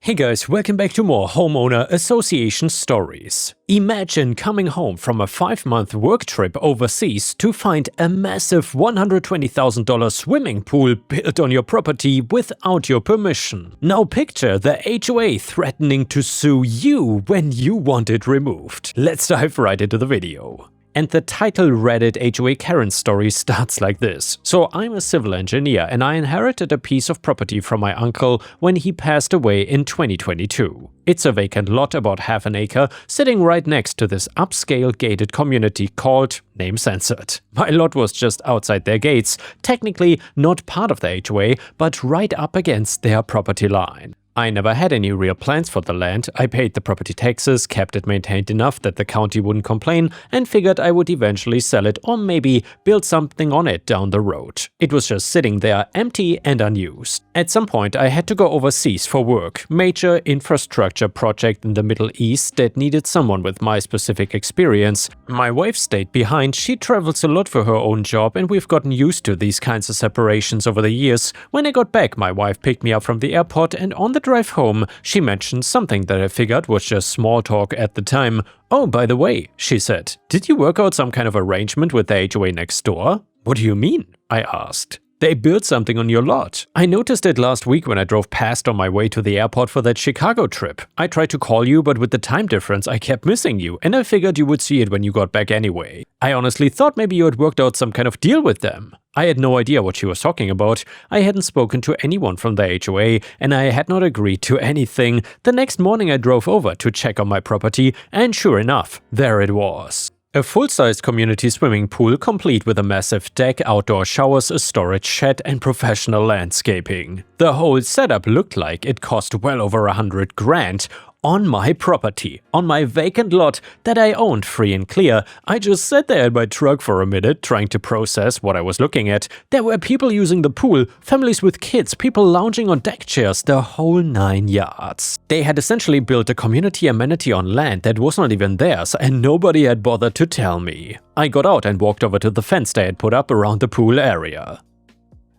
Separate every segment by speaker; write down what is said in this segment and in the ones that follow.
Speaker 1: Hey guys, welcome back to more homeowner association stories. Imagine coming home from a 5-month work trip overseas to find a massive $120,000 swimming pool built on your property without your permission. Now picture the HOA threatening to sue you when you want it removed. Let's dive right into the video. And the title Reddit HOA Karens story starts like this. So I'm a civil engineer and I inherited a piece of property from my uncle when he passed away in 2022. It's a vacant lot about half an acre sitting right next to this upscale gated community called Name Censored. My lot was just outside their gates, technically not part of the HOA, but right up against their property line. I never had any real plans for the land. I paid the property taxes, kept it maintained enough that the county wouldn't complain, and figured I would eventually sell it or maybe build something on it down the road. It was just sitting there empty and unused. At some point I had to go overseas for work, major infrastructure project in the Middle East that needed someone with my specific experience. My wife stayed behind. She travels a lot for her own job and we've gotten used to these kinds of separations over the years. When I got back, my wife picked me up from the airport and on the drive home, she mentioned something that I figured was just small talk at the time. "Oh, by the way," she said, "did you work out some kind of arrangement with the HOA next door?" "What do you mean?" I asked. "They built something on your lot. I noticed it last week when I drove past on my way to the airport for that Chicago trip. I tried to call you, but with the time difference I kept missing you, and I figured you would see it when you got back anyway. I honestly thought maybe you had worked out some kind of deal with them." I had no idea what she was talking about. I hadn't spoken to anyone from the HOA, and I had not agreed to anything. The next morning I drove over to check on my property, and sure enough, there it was. A full-sized community swimming pool complete with a massive deck, outdoor showers, a storage shed and professional landscaping. The whole setup looked like it cost well over $100 grand on my property, on my vacant lot that I owned free and clear. I just sat there in my truck for a minute trying to process what I was looking at. There were people using the pool, families with kids, people lounging on deck chairs, the whole 9 yards. They had essentially built a community amenity on land that was not even theirs and nobody had bothered to tell me. I got out and walked over to the fence they had put up around the pool area.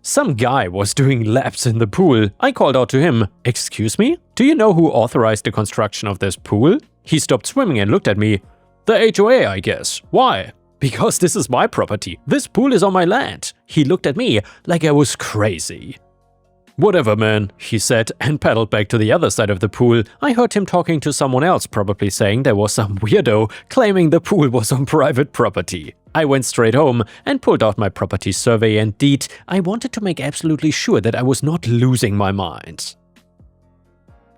Speaker 1: Some guy was doing laps in the pool. I called out to him, "Excuse me? Do you know who authorized the construction of this pool?" He stopped swimming and looked at me. "The HOA, I guess. Why?" "Because this is my property. This pool is on my land." He looked at me like I was crazy. "Whatever, man," he said and paddled back to the other side of the pool. I heard him talking to someone else, probably saying there was some weirdo claiming the pool was on private property. I went straight home and pulled out my property survey and deed. I wanted to make absolutely sure that I was not losing my mind.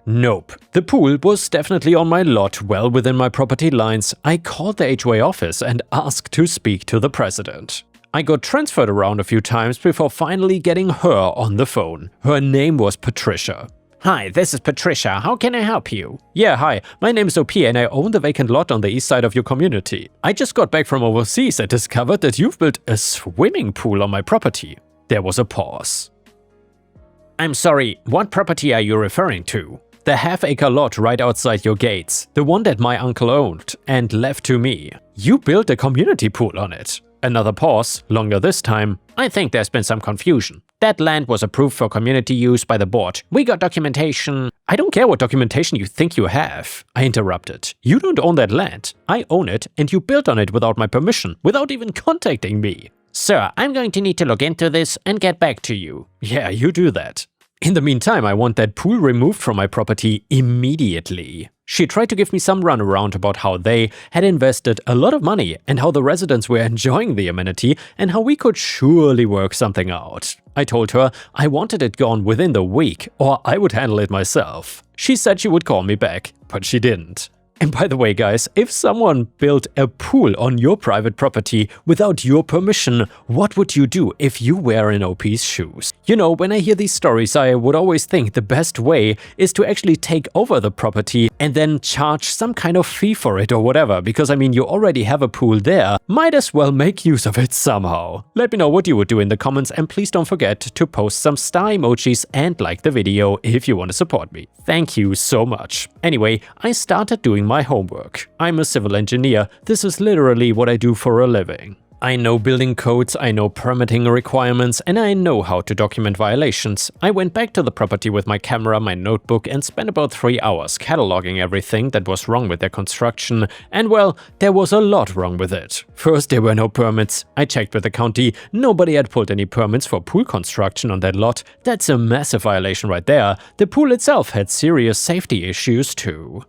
Speaker 1: Nope. The pool was definitely on my lot, well within my property lines. I called the HOA office and asked to speak to the president. I got transferred around a few times before finally getting her on the phone. Her name was Patricia. "Hi, this is Patricia. How can I help you?" "Yeah, hi. My name is OP and I own the vacant lot on the east side of your community. I just got back from overseas and discovered that you've built a swimming pool on my property." There was a pause. "I'm sorry, what property are you referring to?" "The half-acre lot right outside your gates. The one that my uncle owned and left to me. You built a community pool on it." Another pause, longer this time. "I think there's been some confusion. That land was approved for community use by the board. We got documentation." "I don't care what documentation you think you have," I interrupted. "You don't own that land. I own it and you built on it without my permission, without even contacting me." "Sir, I'm going to need to look into this and get back to you." "Yeah, you do that. In the meantime, I want that pool removed from my property immediately." She tried to give me some runaround about how they had invested a lot of money and how the residents were enjoying the amenity and how we could surely work something out. I told her I wanted it gone within the week or I would handle it myself. She said she would call me back, but she didn't. And by the way, guys, if someone built a pool on your private property without your permission, what would you do if you were in OP's shoes? You know, when I hear these stories, I would always think the best way is to actually take over the property and then charge some kind of fee for it or whatever, because I mean, you already have a pool there. Might as well make use of it somehow. Let me know what you would do in the comments and please don't forget to post some star emojis and like the video if you want to support me. Thank you so much. Anyway, I started doing my homework. I'm a civil engineer. This is literally what I do for a living. I know building codes, I know permitting requirements, and I know how to document violations. I went back to the property with my camera, my notebook, and spent about 3 hours cataloging everything that was wrong with their construction, and well, there was a lot wrong with it. First, there were no permits. I checked with the county, nobody had pulled any permits for pool construction on that lot. That's a massive violation right there. The pool itself had serious safety issues too.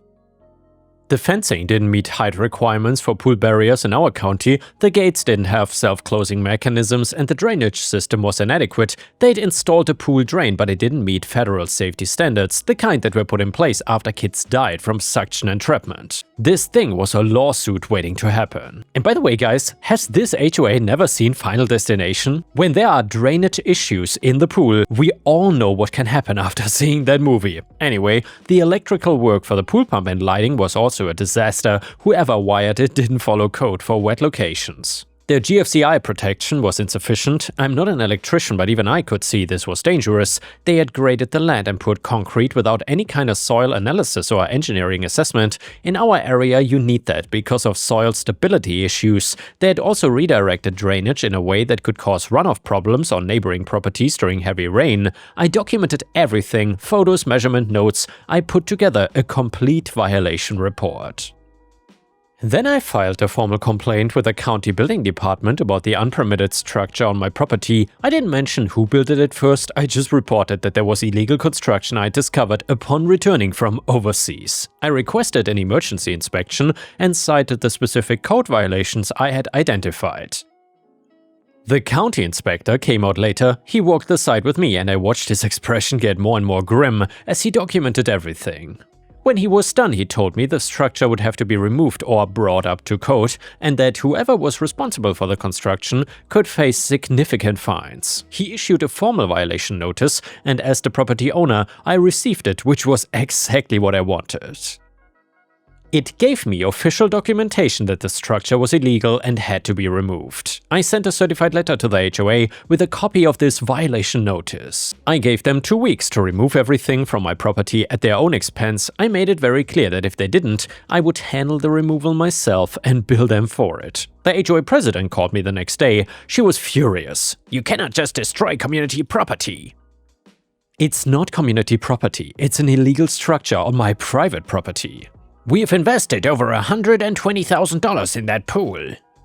Speaker 1: The fencing didn't meet height requirements for pool barriers in our county, the gates didn't have self-closing mechanisms, and the drainage system was inadequate. They'd installed a pool drain, but it didn't meet federal safety standards, the kind that were put in place after kids died from suction entrapment. This thing was a lawsuit waiting to happen. And by the way guys, has this HOA never seen Final Destination? When there are drainage issues in the pool, we all know what can happen after seeing that movie. Anyway, the electrical work for the pool pump and lighting was also a disaster. Whoever wired it didn't follow code for wet locations. The GFCI protection was insufficient. I'm not an electrician, but even I could see this was dangerous. They had graded the land and poured concrete without any kind of soil analysis or engineering assessment. In our area, you need that because of soil stability issues. They had also redirected drainage in a way that could cause runoff problems on neighboring properties during heavy rain. I documented everything, photos, measurement notes. I put together a complete violation report. Then I filed a formal complaint with the county building department about the unpermitted structure on my property. I didn't mention who built it at first, I just reported that there was illegal construction I discovered upon returning from overseas. I requested an emergency inspection and cited the specific code violations I had identified. The county inspector came out later, he walked the site with me and I watched his expression get more and more grim as he documented everything. When he was done, he told me the structure would have to be removed or brought up to code, and that whoever was responsible for the construction could face significant fines. He issued a formal violation notice, and as the property owner, I received it, which was exactly what I wanted. It gave me official documentation that the structure was illegal and had to be removed. I sent a certified letter to the HOA with a copy of this violation notice. I gave them 2 weeks to remove everything from my property at their own expense. I made it very clear that if they didn't, I would handle the removal myself and bill them for it. The HOA president called me the next day. She was furious. "You cannot just destroy community property." It's not community property, it's an illegal structure on my private property. "We've invested over $120,000 in that pool."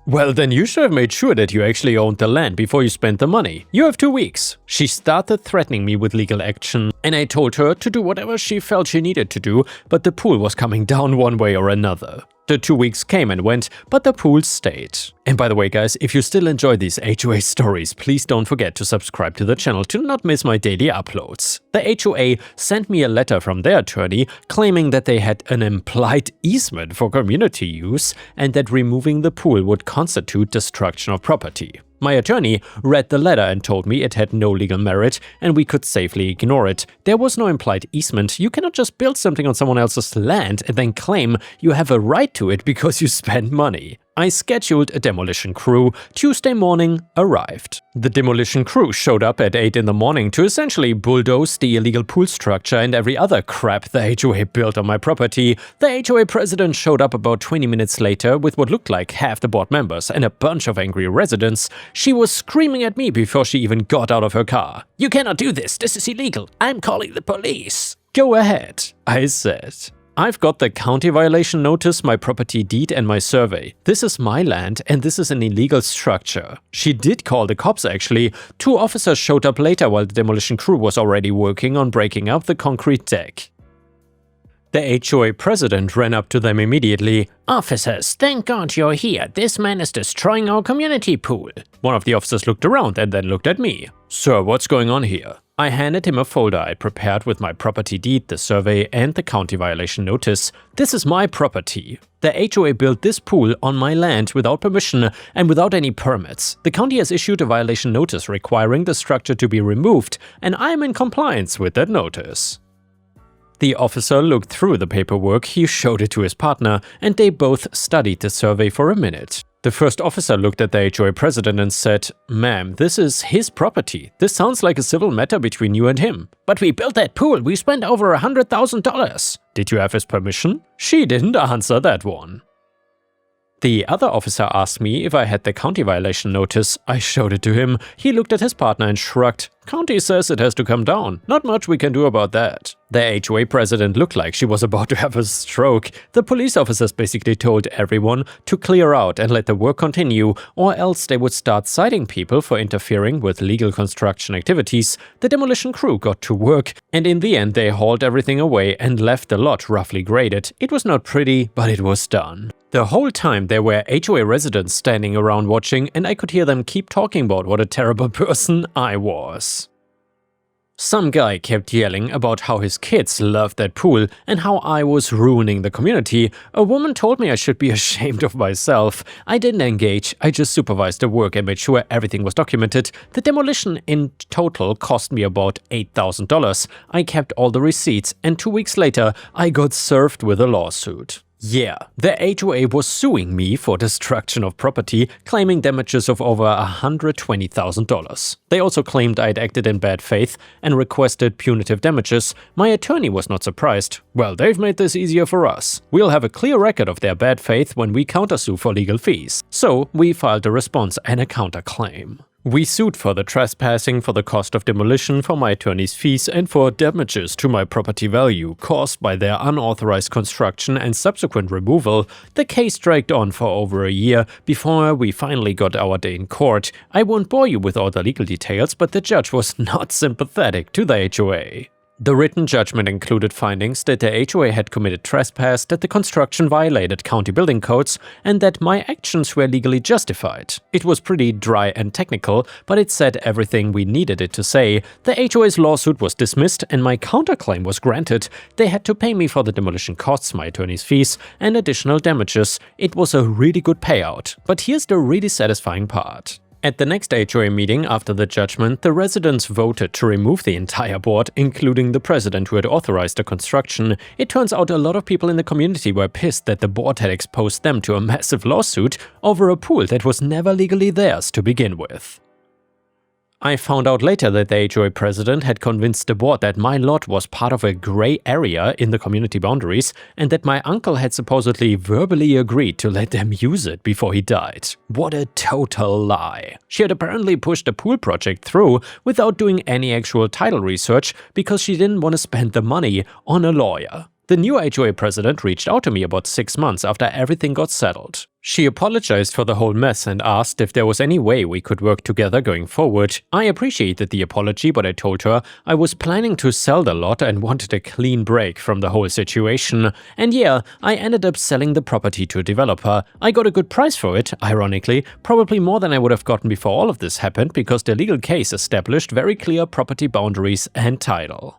Speaker 1: Well, then you should have made sure that you actually owned the land before you spent the money. You have 2 weeks. She started threatening me with legal action, and I told her to do whatever she felt she needed to do, but the pool was coming down one way or another. The 2 weeks came and went, but the pool stayed. And by the way guys, if you still enjoy these HOA stories, please don't forget to subscribe to the channel to not miss my daily uploads. The HOA sent me a letter from their attorney claiming that they had an implied easement for community use and that removing the pool would constitute destruction of property. My attorney read the letter and told me it had no legal merit and we could safely ignore it. There was no implied easement. You cannot just build something on someone else's land and then claim you have a right to it because you spent money. I scheduled a demolition crew. Tuesday morning arrived. The demolition crew showed up at 8 in the morning to essentially bulldoze the illegal pool structure and every other crap the HOA built on my property. The HOA president showed up about 20 minutes later with what looked like half the board members and a bunch of angry residents. She was screaming at me before she even got out of her car. "You cannot do this, this is illegal, I'm calling the police." "Go ahead," I said. I've got the county violation notice, my property deed and my survey. This is my land and this is an illegal structure. She did call the cops actually. 2 officers showed up later while the demolition crew was already working on breaking up the concrete deck. The HOA president ran up to them immediately. "Officers, thank God you're here. This man is destroying our community pool." One of the officers looked around and then looked at me. "Sir, what's going on here?" I handed him a folder I prepared with my property deed, the survey, and the county violation notice. This is my property. The HOA built this pool on my land without permission and without any permits. The county has issued a violation notice requiring the structure to be removed, and I am in compliance with that notice. The officer looked through the paperwork, he showed it to his partner, and they both studied the survey for a minute. The first officer looked at the HOA president and said, "Ma'am, this is his property. This sounds like a civil matter between you and him." "But we built that pool, we spent over $100,000. "Did you have his permission?" She didn't answer that one. The other officer asked me if I had the county violation notice. I showed it to him. He looked at his partner and shrugged. County says it has to come down. Not much we can do about that. The HOA president looked like she was about to have a stroke. The police officers basically told everyone to clear out and let the work continue, or else they would start citing people for interfering with legal construction activities. The demolition crew got to work, and in the end they hauled everything away and left the lot roughly graded. It was not pretty, but it was done. The whole time there were HOA residents standing around watching, and I could hear them keep talking about what a terrible person I was. Some guy kept yelling about how his kids loved that pool and how I was ruining the community. A woman told me I should be ashamed of myself. I didn't engage, I just supervised the work and made sure everything was documented. The demolition in total cost me about $8,000. I kept all the receipts, and 2 weeks later I got served with a lawsuit. Yeah, the HOA was suing me for destruction of property, claiming damages of over $120,000. They also claimed I'd acted in bad faith and requested punitive damages. My attorney was not surprised. Well, they've made this easier for us. We'll have a clear record of their bad faith when we countersue for legal fees. So we filed a response and a counterclaim. We sued for the trespassing, for the cost of demolition, for my attorney's fees, and for damages to my property value caused by their unauthorized construction and subsequent removal. The case dragged on for over a year before we finally got our day in court. I won't bore you with all the legal details, but the judge was not sympathetic to the HOA. The written judgment included findings that the HOA had committed trespass, that the construction violated county building codes, and that my actions were legally justified. It was pretty dry and technical, but it said everything we needed it to say. The HOA's lawsuit was dismissed and my counterclaim was granted. They had to pay me for the demolition costs, my attorney's fees, and additional damages. It was a really good payout. But here's the really satisfying part. At the next HOA meeting after the judgment, the residents voted to remove the entire board, including the president who had authorized the construction. It turns out a lot of people in the community were pissed that the board had exposed them to a massive lawsuit over a pool that was never legally theirs to begin with. I found out later that the HOA president had convinced the board that my lot was part of a gray area in the community boundaries and that my uncle had supposedly verbally agreed to let them use it before he died. What a total lie. She had apparently pushed the pool project through without doing any actual title research because she didn't want to spend the money on a lawyer. The new HOA president reached out to me about 6 months after everything got settled. She apologized for the whole mess and asked if there was any way we could work together going forward. I appreciated the apology, but I told her I was planning to sell the lot and wanted a clean break from the whole situation. And yeah, I ended up selling the property to a developer. I got a good price for it, ironically, probably more than I would have gotten before all of this happened because the legal case established very clear property boundaries and title.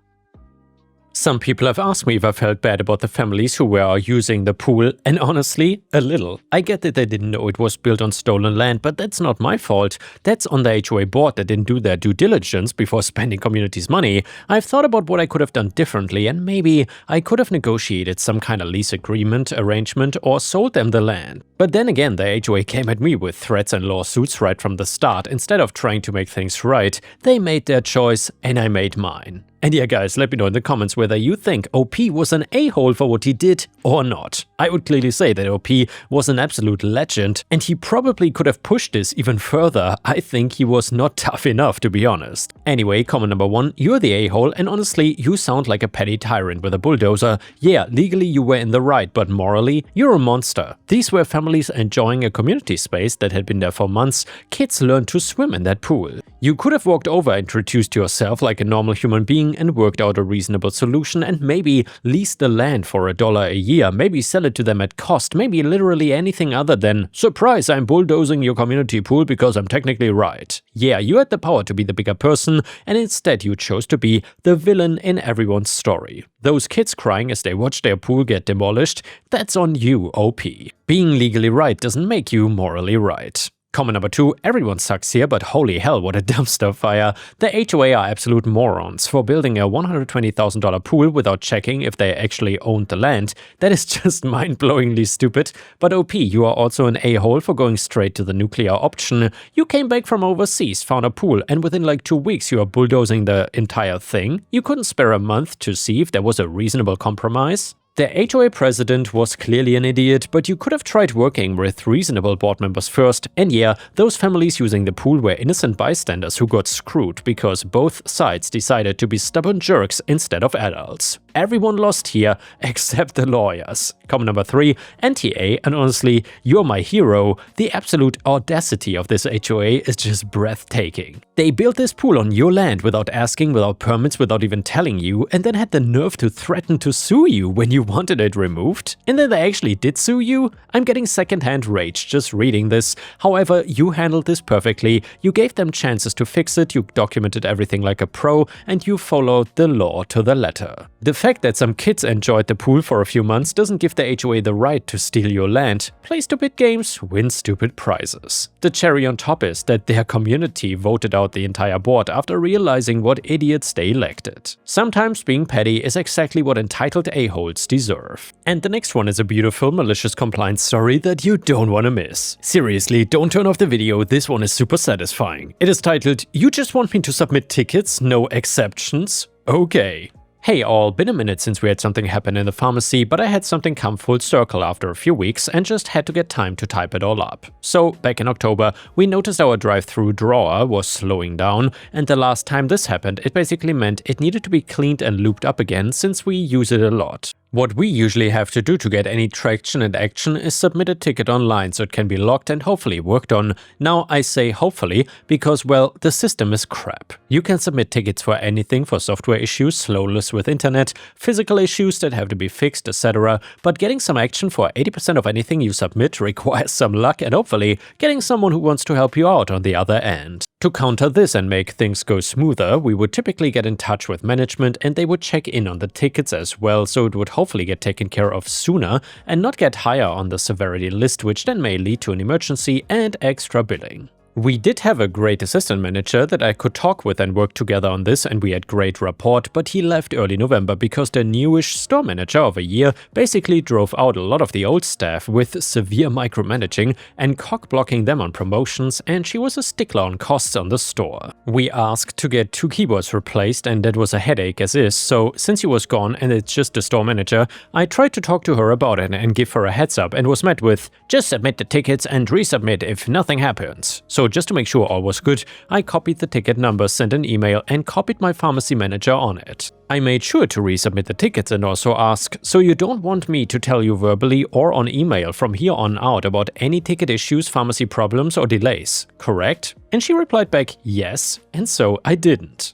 Speaker 1: Some people have asked me if I felt bad about the families who were using the pool, and honestly, a little. I get that they didn't know it was built on stolen land, but that's not my fault. That's on the HOA board that didn't do their due diligence before spending community's money. I've thought about what I could have done differently, and maybe I could have negotiated some kind of lease agreement, arrangement, or sold them the land. But then again, the HOA came at me with threats and lawsuits right from the start. Instead of trying to make things right, they made their choice and I made mine. And yeah guys, let me know in the comments whether you think OP was an a-hole for what he did or not. I would clearly say that OP was an absolute legend and he probably could have pushed this even further. I think he was not tough enough, to be honest. Anyway, comment number 1, you're the a-hole and honestly you sound like a petty tyrant with a bulldozer. Yeah, legally you were in the right, but morally you're a monster. These were families enjoying a community space that had been there for months. Kids learned to swim in that pool. You could have walked over, introduced yourself like a normal human being and worked out a reasonable solution and maybe lease the land for $1 a year, maybe sell it to them at cost, maybe literally anything other than, surprise, I'm bulldozing your community pool because I'm technically right. Yeah, you had the power to be the bigger person and instead you chose to be the villain in everyone's story. Those kids crying as they watch their pool get demolished, that's on you, OP. Being legally right doesn't make you morally right. Comment number 2, everyone sucks here, but holy hell, what a dumpster fire. The HOA are absolute morons for building a $120,000 pool without checking if they actually owned the land. That is just mind-blowingly stupid. But OP, you are also an a-hole for going straight to the nuclear option. You came back from overseas, found a pool, and within like 2 weeks you are bulldozing the entire thing. You couldn't spare a month to see if there was a reasonable compromise. The HOA president was clearly an idiot, but you could have tried working with reasonable board members first, and yeah, those families using the pool were innocent bystanders who got screwed because both sides decided to be stubborn jerks instead of adults. Everyone lost here, except the lawyers. Comment number 3, NTA, and honestly, you're my hero. The absolute audacity of this HOA is just breathtaking. They built this pool on your land without asking, without permits, without even telling you, and then had the nerve to threaten to sue you when you wanted it removed. And then they actually did sue you? I'm getting secondhand rage just reading this. However, you handled this perfectly. You gave them chances to fix it, you documented everything like a pro, and you followed the law to the letter. The fact that some kids enjoyed the pool for a few months doesn't give the HOA the right to steal your land. Play stupid games, win stupid prizes. The cherry on top is that their community voted out the entire board after realizing what idiots they elected. Sometimes being petty is exactly what entitled a-holes deserve. And the next one is a beautiful malicious compliance story that you don't want to miss. Seriously, don't turn off the video, this one is super satisfying. It is titled, "You just want me to submit tickets, no exceptions? Okay." Hey all, been a minute since we had something happen in the pharmacy, but I had something come full circle after a few weeks and just had to get time to type it all up. So, back in October, we noticed our drive-through drawer was slowing down, and the last time this happened, it basically meant it needed to be cleaned and looped up again since we use it a lot. What we usually have to do to get any traction and action is submit a ticket online so it can be logged and hopefully worked on. Now I say hopefully because, well, the system is crap. You can submit tickets for anything, for software issues, slowness with internet, physical issues that have to be fixed, etc. But getting some action for 80% of anything you submit requires some luck and hopefully getting someone who wants to help you out on the other end. To counter this and make things go smoother, we would typically get in touch with management and they would check in on the tickets as well, so it would hopefully get taken care of sooner and not get higher on the severity list, which then may lead to an emergency and extra billing. We did have a great assistant manager that I could talk with and work together on this, and we had great rapport, but he left early November because the newish store manager of a year basically drove out a lot of the old staff with severe micromanaging and cock-blocking them on promotions, and she was a stickler on costs on the store. We asked to get 2 keyboards replaced and that was a headache as is, so since he was gone and it's just the store manager, I tried to talk to her about it and give her a heads up and was met with, "Just submit the tickets and resubmit if nothing happens." So just to make sure all was good, I copied the ticket number, sent an email, and copied my pharmacy manager on it. I made sure to resubmit the tickets and also ask, "So you don't want me to tell you verbally or on email from here on out about any ticket issues, pharmacy problems, or delays, correct?" And she replied back, "Yes," and so I didn't.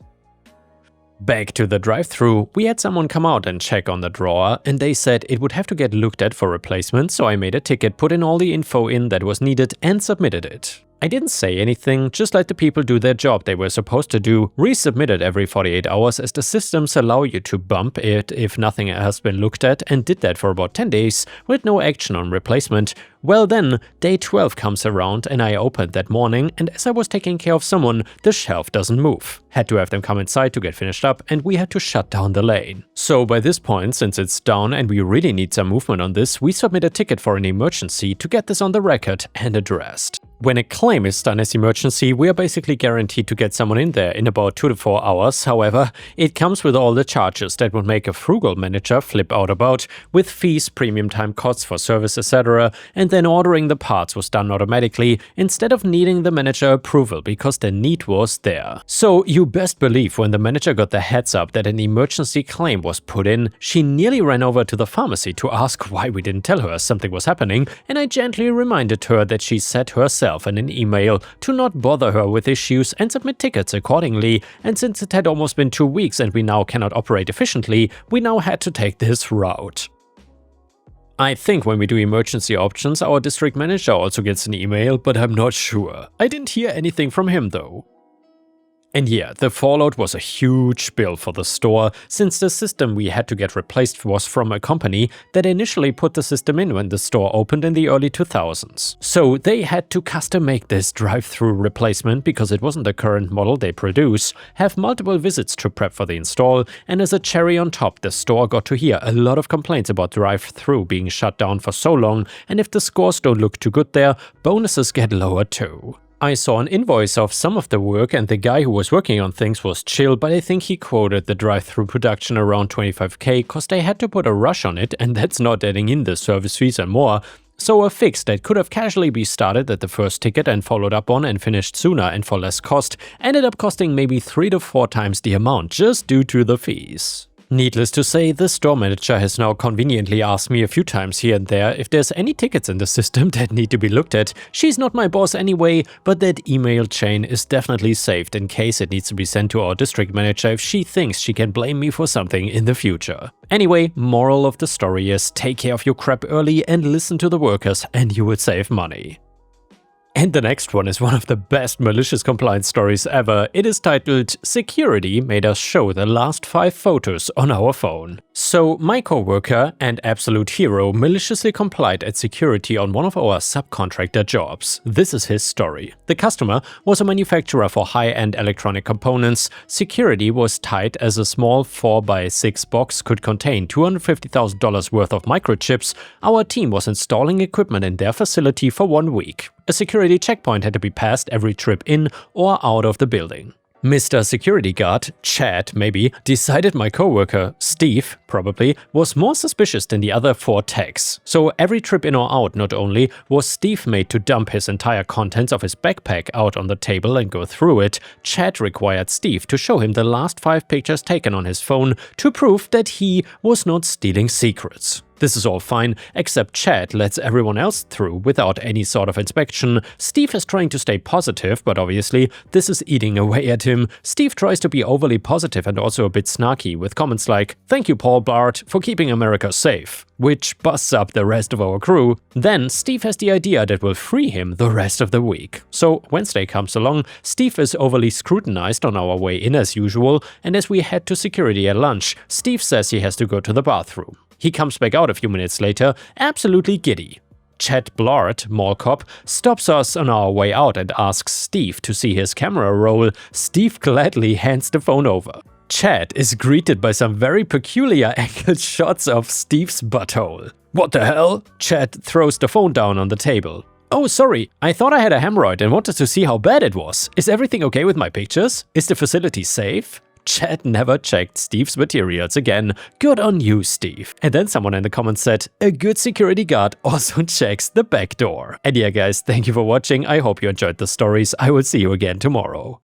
Speaker 1: Back to the drive-thru, we had someone come out and check on the drawer, and they said it would have to get looked at for replacement, so I made a ticket, put in all the info in that was needed, and submitted it. I didn't say anything, just let the people do their job they were supposed to do, resubmit it every 48 hours as the systems allow you to bump it if nothing has been looked at, and did that for about 10 days with no action on replacement. Well then, day 12 comes around and I opened that morning, and as I was taking care of someone, the shelf doesn't move. Had to have them come inside to get finished up, and we had to shut down the lane. So by this point, since it's down and we really need some movement on this, we submit a ticket for an emergency to get this on the record and addressed. When a claim is done as emergency, we are basically guaranteed to get someone in there in about 2 to 4 hours. However, it comes with all the charges that would make a frugal manager flip out about, with fees, premium time costs for service, etc. And then ordering the parts was done automatically instead of needing the manager approval because the need was there. So you best believe when the manager got the heads up that an emergency claim was put in, she nearly ran over to the pharmacy to ask why we didn't tell her something was happening, and I gently reminded her that she said herself in an email to not bother her with issues and submit tickets accordingly, and since it had almost been 2 weeks and we now cannot operate efficiently, we now had to take this route. I think when we do emergency options, our district manager also gets an email, but I'm not sure. I didn't hear anything from him though. And yeah, the fallout was a huge bill for the store, since the system we had to get replaced was from a company that initially put the system in when the store opened in the early 2000s. So they had to custom make this drive-through replacement because it wasn't the current model they produce, have multiple visits to prep for the install, and as a cherry on top, the store got to hear a lot of complaints about drive-through being shut down for so long, and if the scores don't look too good there, bonuses get lower too. I saw an invoice of some of the work and the guy who was working on things was chill, but I think he quoted the drive-through production around 25k cause they had to put a rush on it, and that's not adding in the service fees and more. So a fix that could have casually be started at the first ticket and followed up on and finished sooner and for less cost ended up costing maybe 3 to 4 times the amount just due to the fees. Needless to say, the store manager has now conveniently asked me a few times here and there if there's any tickets in the system that need to be looked at. She's not my boss anyway, but that email chain is definitely saved in case it needs to be sent to our district manager if she thinks she can blame me for something in the future. Anyway, moral of the story is take care of your crap early and listen to the workers and you will save money. And the next one is one of the best malicious compliance stories ever. It is titled "Security Made Us Show the Last 5 Photos on Our Phone." So, my coworker and absolute hero maliciously complied at security on one of our subcontractor jobs. This is his story. The customer was a manufacturer for high-end electronic components. Security was tight as a small 4x6 box could contain $250,000 worth of microchips. Our team was installing equipment in their facility for 1 week. A security checkpoint had to be passed every trip in or out of the building. Mr. Security Guard, Chad maybe, decided my coworker, Steve, probably, was more suspicious than the other 4 techs. So every trip in or out not only was Steve made to dump his entire contents of his backpack out on the table and go through it, Chad required Steve to show him the last 5 pictures taken on his phone to prove that he was not stealing secrets. This is all fine, except Chad lets everyone else through without any sort of inspection. Steve is trying to stay positive, but obviously this is eating away at him. Steve tries to be overly positive and also a bit snarky with comments like, "Thank you, Paul Blart, for keeping America safe," which busts up the rest of our crew. Then Steve has the idea that will free him the rest of the week. So Wednesday comes along, Steve is overly scrutinized on our way in as usual, and as we head to security at lunch, Steve says he has to go to the bathroom. He comes back out a few minutes later, absolutely giddy. Chad Blart, mall cop, stops us on our way out and asks Steve to see his camera roll. Steve gladly hands the phone over. Chad is greeted by some very peculiar angled shots of Steve's butthole. "What the hell?" Chad throws the phone down on the table. "Oh, sorry, I thought I had a hemorrhoid and wanted to see how bad it was. Is everything okay with my pictures? Is the facility safe?" Chad never checked Steve's materials again. Good on you, Steve. And then someone in the comments said, a good security guard also checks the back door. And yeah guys, thank you for watching. I hope you enjoyed the stories. I will see you again tomorrow.